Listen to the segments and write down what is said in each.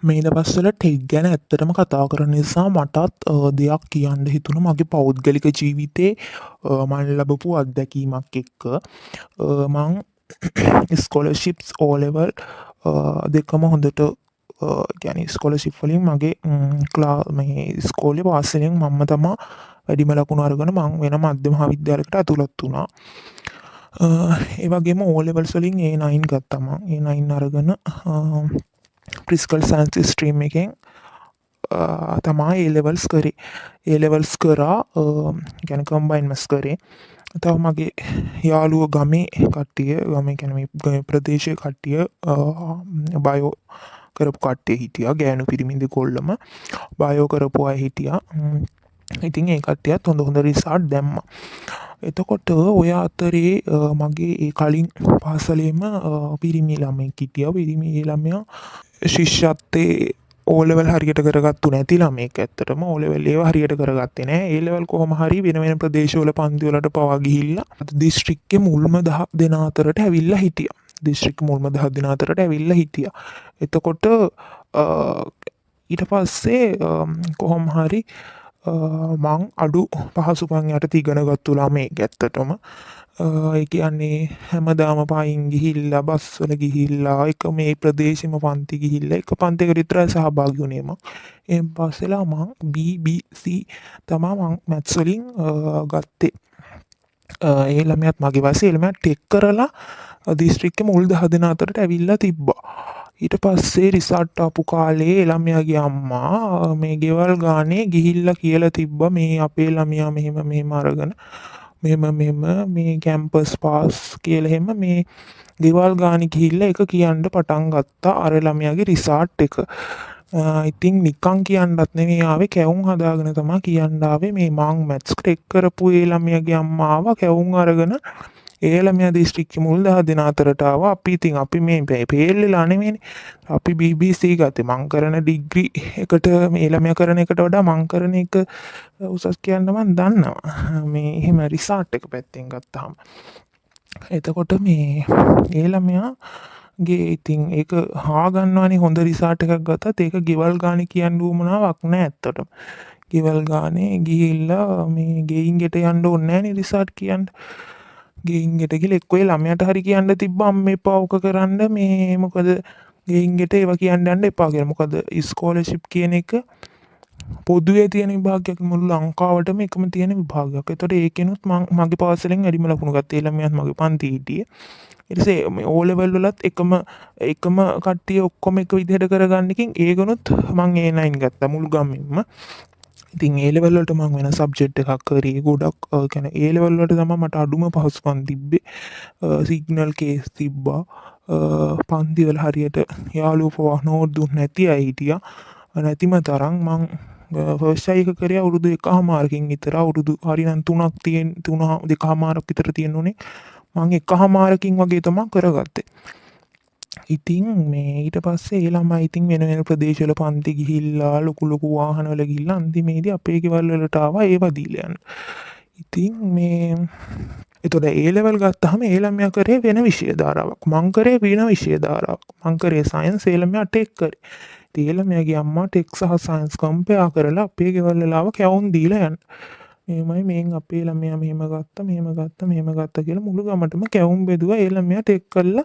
මේ දවස්වල ටෙක් ගැන ඇත්තටම කතා කරන නිසා මටත් දෙයක් කියන්න හිතුණා මගේ පෞද්ගලික ජීවිතේ මම ලබපු අත්දැකීමක් එක්ක. මං ස්කොලර්ෂිප්ස් O level දෙකම හොඳට කියන්නේ ස්කොලර්ෂිප් වලින් මගේ මේ ඉස්කෝලේ පාස් වලින් මම තමා වැඩිම ලකුණු අරගෙන මං වෙන මධ්‍ය මහාවිද්‍යාලයකට ඇතුළත් වුණා. ඒ වගේම O levels වලින් A9 ගත්තා මං. A9 අරගෙන ෆිසිකල් සයන්ස් ස්ට්‍රීම් එකෙන් තමා ඒලෙවල්ස් කරේ. ඒලෙවල්ස් කරා ගැන කම්බයින් මස් කරේ. තව මගේ යාළුව ගමේ කට්ටිය ගම ගැන ප්‍රදේශය කට්ටිය බයෝ කරපු කට්ටිය හිටියා. ගෑනු පිරිමින්ද කොල්ලම බයෝ කරපු අය හිටියා. ඉතින් ඒ කට්ටියත් හොඳ හොඳ රිසාට් දැම්මා. එතකොට ඔය අතරේ මගේ ඒ කලින් පාසලේම පිරිමි ළමයෙක් හිටියා. පිරිමි ළමයා ශිෂ්‍යත්වයේ O level හරියට කරගත්තු නැති ළමයෙක් ඇත්තටම. O level ඒවා හරියට කරගත්තේ නැහැ. A level කොහොම හරි වෙන වෙන ප්‍රදේශවල පන්ති වලට පවා ගිහිල්ලා දිස්ත්‍රික්කේ මුල්ම 10 දෙනා අතරට ඇවිල්ලා හිටියා. දිස්ත්‍රික්ක මුල්ම 10 දෙනා අතරට ඇවිල්ලා හිටියා. එතකොට ඊට පස්සේ කොහොම හරි මං අඩු පහසුකම් යටතේ ඉගෙන ගත්තු ළමයෙක් ඇත්තටම. ඒ කියන්නේ හැමදාම පයින් ගිහිල්ලා බස් වල ගිහිල්ලා එක මේ ප්‍රදේශෙම පන්ති ගිහිල්ලා එක පන්තියකට විතරයි සහභාගී වුණේ මං. එයින් පස්සෙලා මං BBC තමා මං මැත්ස් වලින් ගත්තේ. ඒ ළමයාත් මගේ වයසේ. ඒ ළමයා ටෙක් කරලා දිස්ත්‍රික්කේ මුල් 10 දෙනා අතරට ඇවිල්ලා තිබ්බා. ඊට පස්සේ රිසල්ට් ආපු කාලේ ඒ ළමයාගේ අම්මා මේ ගෙවල් ගානේ ගිහිල්ලා කියලා තිබ්බා මේ අපේ ළමයා මෙහෙම අරගෙන මෙහෙම මේ කැම්පස් පාස් කියලා එහෙම මේ ගෙවල් ගානේ ගිහිල්ලා එක කියන්න පටන් ගත්තා අර ළමයාගේ රිසල්ට් එක. ඉතින් නිකන් කියන්නත් නෙමෙයි ආවේ කැවුම් හදාගෙන තමයි කියන්න ආවේ. මේ මං මැත්ස් ටෙක් කරපු ඒ ළමයාගේ අම්මා ආවා කැවුම් අරගෙන ඒ ළමයා දිස්ත්‍රික්කේ මුල් 10 දෙනා අතරට ආවා. අපි මේ ෆේල් වෙලා නෙමෙයිනේ. අපි BBC ගත්තේ. මං කරන ඩිග්‍රී එකට මේ ළමයා කරන එකට වඩා මං කරන එක උසස් කියන්න මං දන්නවා. මේ එහෙම රිසර්ච් එක පැත්තෙන් ගත්තාම. එතකොට මේ ඒ ළමයාගේ ඉතින් ඒක හොයාගන්නවනේ හොඳ රිසර්ච් එකක් ගත්තත් ඒක ගෙවල් ගානේ කියන්න උවමනාවක් නෑ ඇත්තටම. ගෙවල් ගානේ ගිහිල්ලා මේ ගෙයින් ගෙට යන්න ඕනේ නෑනේ රිසර්ච් කියන්න. ගෙයින් ගෙට ගිහලා එක්කෝ ඒ ළමයාට හරි කියන්න තිබ්බා අම්ම එපා ඕක කරන්න මේ මොකද ගෙයින් ගෙට ඒවා කියන්න යන්න එපා කියලා. මොකද ස්කෝලර්ෂිප් කියන එක පොදුවේ තියෙන විභාගයක් මුළු ලංකාවටම එකම තියෙන විභාගයක්. ඒතකොට ඒකෙනුත් මගේ පාසලෙන් වැඩිම ලකුණු ගත්තා. ඒ ළමයාත් මගේ පන්ති හිටියේ. ඊට පස්සේ මේ O level වලත් එකම කට්ටිය ඔක්කොම එක විදිහට කරගන්න එකෙන් ඒකනොත් මං A9 ගත්තා මුළු ගමෙන්ම. ඉතින් ඒ ලෙවල් වලට මං වෙන සබ්ජෙක්ට් එකක් කරේ ගොඩක් කියන්නේ ඒ ලෙවල් වලට තමයි මට අඩුම පහසුකම් තිබ්බේ. සිග්නල් කේස් තිබ්බා. පන්ති වල හරියට යාළුවෝ පවා නෝට් දුන්නේ නැති අය හිටියා. නැතිම තරම් මං ෆස්ට් එක කරේ අවුරුදු 1.5කින් විතර. අවුරුදු හරිනම් 3 2.5 විතර තියෙනුනේ. මං 1.5කින් වගේ තමයි කරගත්තේ. ඉතින් මේ ඊට පස්සේ ඒ ළමයි ඉතින් වෙන වෙන ප්‍රදේශවල පන්ති ගිහිල්ලා ලොකු වාහනවල ගිහිල්ලා අන්තිමේදී අපේ ගෙවල් වලට ආවා ඒවා දීලා යන්න. ඉතින් මේ එතකොට ඒ ලෙවල් ගත්තාම ඒ ළමයා කරේ වෙන විෂය ධාරාවක්. මං කරේ වෙන විෂය ධාරාවක්. මං කරේ සයන්ස් ඒ ළමයා ටෙක් කරේ. ඉතින් ඒ ළමයාගේ අම්මා ටෙක් සහ සයන්ස් කම්පෙයාර් කරලා අපේ ගෙවල් වල ආව කැවුම් දීලා යන්න. මෙහෙමයි මේන් අපේ ළමයා මෙහෙම ගත්තා කියලා මුළු ගමටම කැවුම් බෙදුවා. ඒ ළමයා ටෙක් කරලා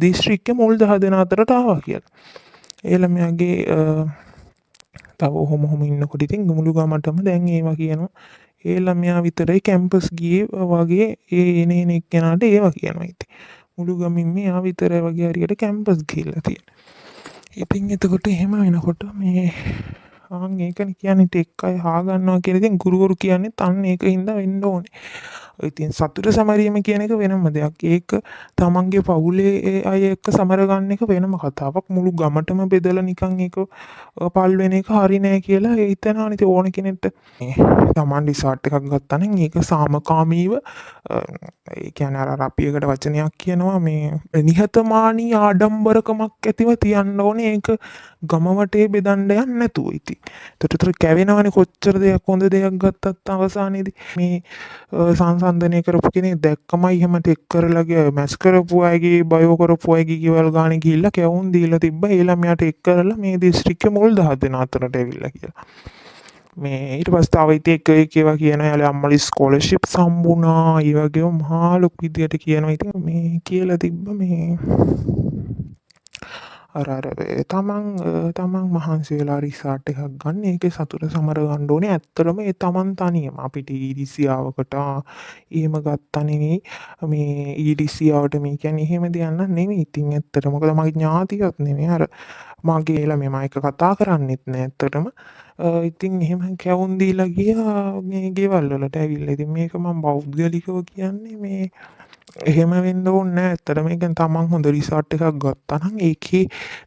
දිස්ත්‍රික්කේ මුල් 10 දෙනා අතරට ආවා කියලා. ඒ ළමයාගේ තව ඔහොම ඉන්නකොට ඉතින් මුළු ගමටම දැන් ඒවා කියනවා. ඒ ළමයා විතරයි කැම්පස් ගියේ වගේ ඒ එන එක්කෙනාට ඒවා කියනවා ඉතින්. මුළු ගමින් මෙයා විතරයි වගේ හරියට කැම්පස් ගිහිල්ලා තියෙන්නේ. ඉතින් එතකොට එහෙම වෙනකොට මේ ඒකනේ කියන්නේ ටෙක් අය හොයාගන්නවා කියලා. ඉතින් ගුරුවරු කියන්නේත් අන්න ඒකින්ද වෙන්න ඕනේ. ඉතින් සතුට සමරීම කියන එක වෙනම දෙයක්. ඒක තමන්ගේ පවුලේ අය එක්ක සමර ගන්න එක වෙනම කතාවක්. මුළු ගමටම බෙදලා නිකන් ඒක පල් වෙන එක හරි නෑ කියලා හිතනවනේ ඉතින් ඕන කෙනෙක්ට. තමන් රිසර්ච් එකක් ගත්තා නම් ඒක සාමකාමීව ඒ කියන්නේ අර අපි එකට වචනයක් කියනවා මේ නිහතමානී ආඩම්බරකමක් ඇතිව තියන්න ඕනේ. ඒක ගම වටේ බෙදන්න යන්නේ නැතුව ඉතින්. ඒතර කැවෙනවනේ කොච්චර දෙයක් හොඳ දෙයක් ගත්තත් අවසානයේදී මේ සංවර්ධනය කරපු කෙනෙක් දැක්කමයි එහෙම ටෙක් කරලා මැස් කරපු අයගේ බයෝ කරපු අයගේ ගෙවල් ගානේ ගිහිල්ලා කැවුම් දීලා තිබ්බා. ඒ ළමයා ටෙක් කරලා මේ දිස්ත්‍රික්කේ මුල් 10 දෙනා අතරට ඇවිල්ලා කියලා. මේ ඊට පස්සේ තව ඉතින් එක ඒවා කියනවා යාළුවා අම්මලා ස්කෝලර්ෂිප් සම්බුණා. ඒ වගේම මහා ලොකු විදියට කියනවා. ඉතින් මේ කියලා තිබ්බ මේ අර තමන් මහන්සි වෙලා රිසාර්ට් එකක් ගන්න ඒකේ සතුට සමර ගන්න ඕනේ. ඇත්තටම ඒ තමන් තනියම අපිට ඊරිසියාවකට එහෙම ගත්තා නෙවෙයි. මේ ඊරිසියාවට මේ කියන්නේ එහෙම දෙයක් නෙවෙයි. ඉතින් ඇත්තට මොකද මගේ ඥාතියොත් නෙවෙයි. අර මගේ ළමයා මම එක කතා කරන්නෙත් නෑ ඇත්තටම. ඉතින් එහෙම කැවුම් දීලා ගියා මේ ගෙවල් වලට ඇවිල්ලා. ඉතින් මේක මම පෞද්ගලිකව කියන්නේ මේ එහෙම වෙන්න ඕනේ නෑ. ඇත්තටම ඒ කියන්නේ තමන් හොඳ රිසෝට් එකක් ගත්තා නම් ඒකේ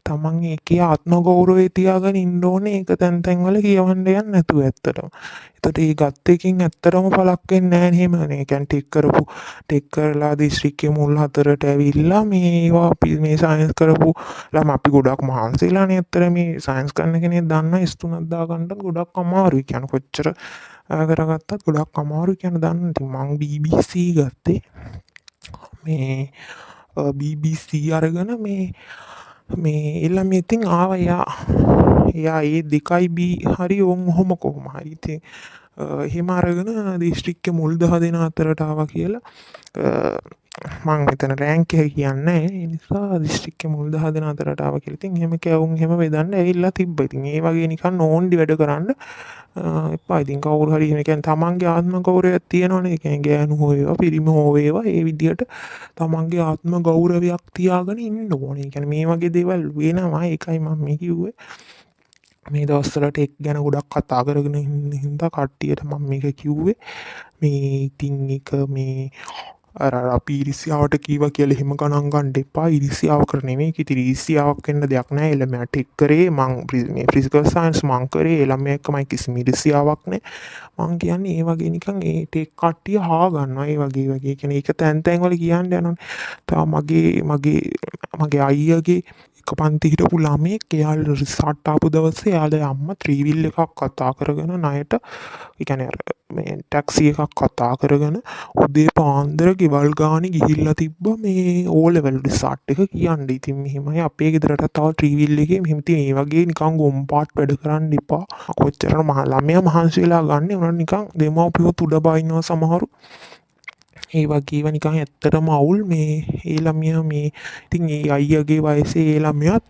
තමන් ඒකේ ආත්ම ගෞරවය තියාගෙන ඉන්න ඕනේ. ඒක තැන් වල කියවන්න යන්නේ නැතුව ඇත්තටම. එතකොට ඒ ගත්ත එකකින් ඇත්තටම පළක් වෙන්නේ නෑ නේ. එහෙම නේ. ඒ කියන්නේ ටෙක් කරලා දිස්ත්‍රික්කයේ මුල් 4ට ඇවිල්ලා මේවා අපි මේ සයන්ස් කරපු ළම අපි ගොඩක් මහන්සිලානේ. ඇත්තට මේ සයන්ස් කරන කෙනෙක් දන්නා S3ක් දාගන්නත් ගොඩක් අමාරුයි. කියන්නේ කොච්චර කරගත්තත් ගොඩක් අමාරුයි කියන දන්න. ඉතින් මං BBC ගත්තේ මේ BBC අරගෙන මේ එළම ඉතින් ආවා එයා ඒ 2B හරි ඔහොම කොහොම හරි ඉතින් එහෙම අරගෙන දිස්ත්‍රික්කේ මුල් 10 දෙනා අතරට ආවා කියලා මං මෙතන රෑන්ක් එක කියන්නේ නැහැ. ඒ නිසා දිස්ත්‍රික්කේ මුල් 10 දෙනා අතරට ආවා කියලා. ඉතින් එහෙම කැවුම් එහෙම බෙදන්න ඇවිල්ලා තිබ්බා. ඉතින් ඒ වගේ නිකන් ඕන්ඩි වැඩ කරන්න එපා. ඉතින් කවුරු හරි එහෙම කියන්නේ තමන්ගේ ආත්ම ගෞරවයක් තියෙනවනේ. ඒ කියන්නේ ගෑනු හෝ වේවා පිරිමි හෝ වේවා ඒ විදියට තමන්ගේ ආත්ම ගෞරවයක් තියාගෙන ඉන්න ඕනේ. ඒ කියන්නේ මේ වගේ දේවල් වෙනවා. ඒකයි මම මේ කිව්වේ. මේ දවස්වල ටෙක් ගැන ගොඩක් කතා කරගෙන ඉන්න හින්දා කට්ටියට මම මේක කිව්වේ. මේ ඉතින් එක මේ අර අපි ඉරිසියාවට කීවා කියලා එහෙම ගණන් ගන්න එපා. ඉරිසියාවකට නෙමෙයි. ඉතින් ඉරිසියාවක් වෙන්න දෙයක් නැහැ. එළමයා ටෙක් කරේ මං මේ ෆිසිකල් සයන්ස් මං කරේ එළමයා එක්කමයි කිසිම ඉරිසියාවක් නැහැ. මං කියන්නේ ඒ වගේ නිකන් ඒ ටෙක් කට්ටිය හා ගන්නවා. ඒ වගේ කියන්නේ ඒක තැන් වල කියන්න යනවනේ. මගේ අයියාගේ එක පන්ති හිටපු ළමයෙක් එයාලා රිසාර්ට් ආපු දවසේ එයාගේ අම්මා ත්‍රිවිල් එකක් කතා කරගෙන ණයට ඒ කියන්නේ අර මේ ටැක්සි එකක් කතා කරගෙන උදේ පාන්දර ගෙවල් ගානේ ගිහිල්ලා තිබ්බා මේ ඕ ලෙවල් රිසාර්ට් එක කියන්නේ. ඉතින් මෙහෙමයි අපේ ගෙදරට තව ත්‍රිවිල් එකේ මෙහෙම ඉතින් මේ වගේ නිකන් ගොම්පාට් වැඩ කරන්න එපා. කොච්චර ළමයා මහන්සි වෙලා ගන්න උනත් නිකන් දෙමව්පියෝ උඩ බයින්නවා සමහරු. ඒ වගේව නිකන් ඇත්තටම අවුල් මේ ඒ ළමයා මේ ඉතින් ඒ අයියාගේ වයසේ ඒ ළමයාත්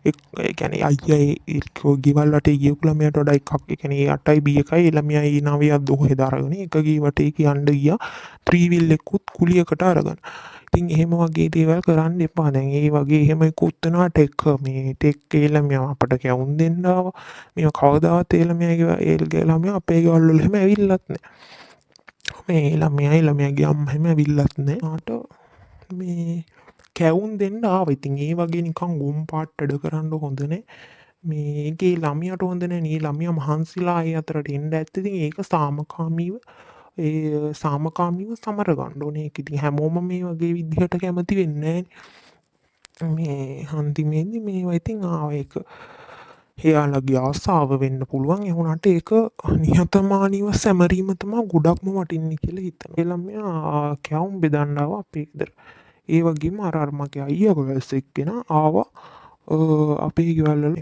ඒ කියන්නේ අයියා ගෙවල් වටේ ගියපු ළමයාට වඩා එකක් ඒ කියන්නේ 8යි B1යි ඒ ළමයා ඒ 9ක් දොහෙද අරගෙන එක ගේ වටේ කියන්න ගියා ත්‍රිවිල් එකකුත් කුලියකට අරගෙන. ඉතින් එහෙම වගේ දේවල් කරන්න එපා. දැන් ඒ වගේ එහෙම ඉක්ුත් වෙනවා ටෙක් මේ ටෙක් ඒ ළමයා අපට කැවුම් දෙන්න ආවා. මේ කවදාවත් ඒ ළමයා අපේ ගෙවල් වල එහෙම ඇවිල්ලත් නැහැ. මේ ළමයාගේ අම්මා එහෙම ඇවිල්ලත් නැහැ. මේ කැවුම් දෙන්න ආවා. ඉතින් ඒ වගේ නිකන් ගොම්පාට් වැඩ කරන්න හොඳ නැහැ. මේකේ ළමයාට හොඳ නැහැ නේ. ළමයා මහන්සිලා ඒ අතරට එන්න ඇත්තේ. ඉතින් ඒක සාමකාමීව සමර ගන්න ඕනේ. ඒක ඉතින් හැමෝම මේ වගේ විදිහට කැමති වෙන්නේ නැහැ. මේ අන්තිමේදී මේවා ඉතින් ආවා ඒක එයාලගේ ආසාව වෙන්න පුළුවන්. ඒ වුණාට ඒක නිහතමානීව සැමරීම තමයි ගොඩක්ම වටින්නේ කියලා හිතනවා. ඒ ළමයා කැවුම් බෙදන්න ආවා අපේ ගෙදර. ඒ වගේම අර මගේ අයියා වයස එක්කෙනා ආවා අපේ ගෙවල් වල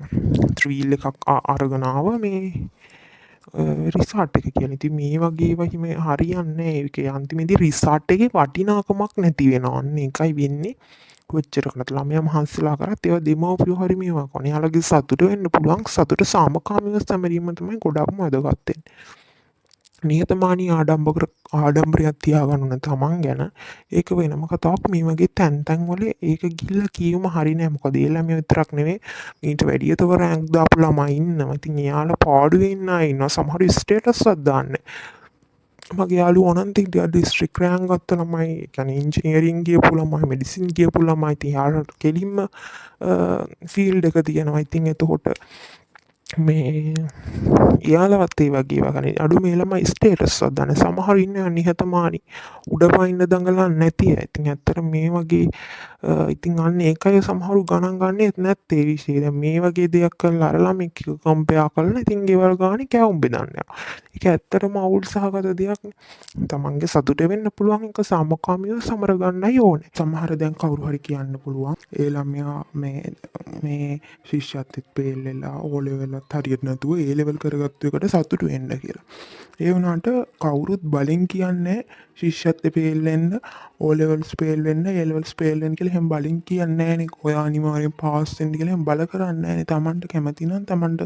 ත්‍රිවිල් එකක් අරගෙන ආවා මේ රිසාර්ට් එක කියලා. ඉතින් මේ වගේ ඒවා හිම හරියන්නේ නැහැ. ඒකේ අන්තිමේදී රිසාර්ට් එකේ වටිනාකමක් නැති වෙනවා. අන්න ඒකයි වෙන්නේ. කොච්චර කනත් ළමයා මහන්සිලා කරත් ඒවා දෙමව්පියෝ හරි මේවා කරන. එයාලගේ සතුට වෙන්න පුළුවන්. සතුට සාමකාමීව සැමරීම තමයි ගොඩක්ම වැදගත් වෙන්නේ. නිහතමානී ආඩම්බරයක් තියාගන්න ඕන තමන් ගැන. ඒක වෙනම කතාවක්. මේ වගේ තැන් වල ඒක ගිහිල්ලා කියවම හරි නෑ. මොකද ඒ ළමයා විතරක් නෙවෙයි ඊට වැඩිය තව රෑන්ක් දාපු ළමයි ඉන්නවා. ඉතින් එයාලා පාඩු වෙන්න අය ඉන්නවා. සමහර ස්ටේටස් වත් දාන්නේ. මගේ යාළුවෝ අනන්ත හිටියා ඩිස්ට්‍රික් රෑන්ක් ගත්ත ළමයි. ඒ කියන්නේ ඉන්ජිනියරින් ගියපු ළමයි, මෙඩිසින් ගියපු ළමයි. ඉතින් යාළුවට කෙලින්ම ෆීල්ඩ් එක තියෙනවා. ඉතින් එතකොට මේ එයාලවත් ඒ වගේ ඒවා ගන්නේ අඩු මේ ළමයි ස්ටේටස්වත් දන්නේ සමහරු ඉන්නවා නිහතමානී උඩ පනින්න දඟලන්නේ නැති අය. ඉතින් ඇත්තට මේ වගේ ඉතින් අන්න ඒකයි සමහරු ගණන් ගන්නෙත් නැත්තේ ඒ විෂය. දැන් මේ වගේ දෙයක් කරලා අර ළමෙක් එක්ක කම්පෙයා කරලා ඉතින් ගෙවල් ගානේ කැවුම් බෙදන්න යනවා. ඒක ඇත්තටම අවුල් සහගත දෙයක් නේ. තමන්ගේ සතුට වෙන්න පුළුවන් එක සාමකාමීව සමර ගන්නයි ඕනේ. සමහර දැන් කවුරු හරි කියන්න පුළුවන් ඒ ළමයා මේ ශිෂ්‍යත්වෙත් ෆේල් වෙලා ඕ ලෙවල්වත් හරියට නැතුව ඒ ලෙවල් කරගත්තු එකට සතුටු වෙන්න කියලා. ඒ වුණාට කවුරුත් බලෙන් කියන්නේ ශිෂ්‍යත්වෙ ෆේල් වෙන්න ඕ ලෙවල්ස් ෆේල් වෙන්න ඒ ලෙවල්ස් ෆේල් වෙන්න කියලා එහෙම බලෙන් කියන්නේ නැහනේ. ඔයා අනිවාර්යෙන් පාස් වෙන්න කියලා එහෙම බල කරන්නේ නැහනේ. තමන්ට කැමති නම් තමන්ට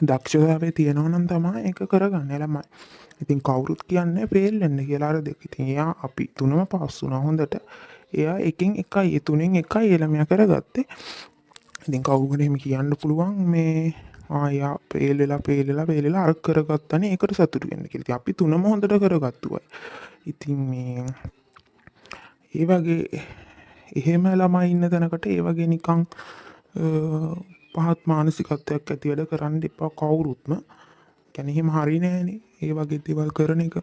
දක්ෂතාවය තියෙනවා නම් තමයි ඒක කරගන්නේ ළමයි. ඉතින් කවුරුත් කියන්නේ ෆේල් වෙන්න කියලා අර දෙක. ඉතින් එයා අපි තුනම පාස් වුණා හොඳට. එයා එකෙන් එකයි ඒ තුනෙන් එකයි ඒ ළමයා කරගත්තේ. ඉතින් කවුරුහරි එහෙම කියන්න පුළුවන් මේ යා ෆේල් වෙලා අර කරගත්තනේ ඒකට සතුටු වෙන්න කියලා. ඉතින් අපි තුනම හොඳට කරගත්තු අය. ඉතින් මේ ඒ වගේ එහෙම ළමයි ඉන්න තැනකට ඒ වගේ නිකන් පහත් මානසිකත්වයක් ඇති වැඩ කරන්න එපා කවුරුත්ම. කියන්නේ එහෙම හරි නෑනේ. ඒ වගේ දේවල් කරන එක.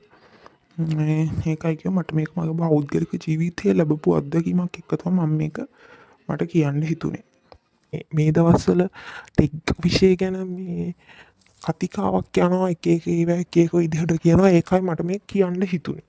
ඒකයි කිව්වේ මට මේක මගේ පෞද්ගලික ජීවිතයේ ලැබපු අත්දැකීමක් එක්ක තමයි මම මේක මට කියන්න හිතුනේ. මේ දවස්වල ටෙක් විෂය ගැන මේ කතිකාවක් යනවා එක එක ඒවා එක එක විදිහට කියනවා ඒකයි මට මේ කියන්න හිතුනේ.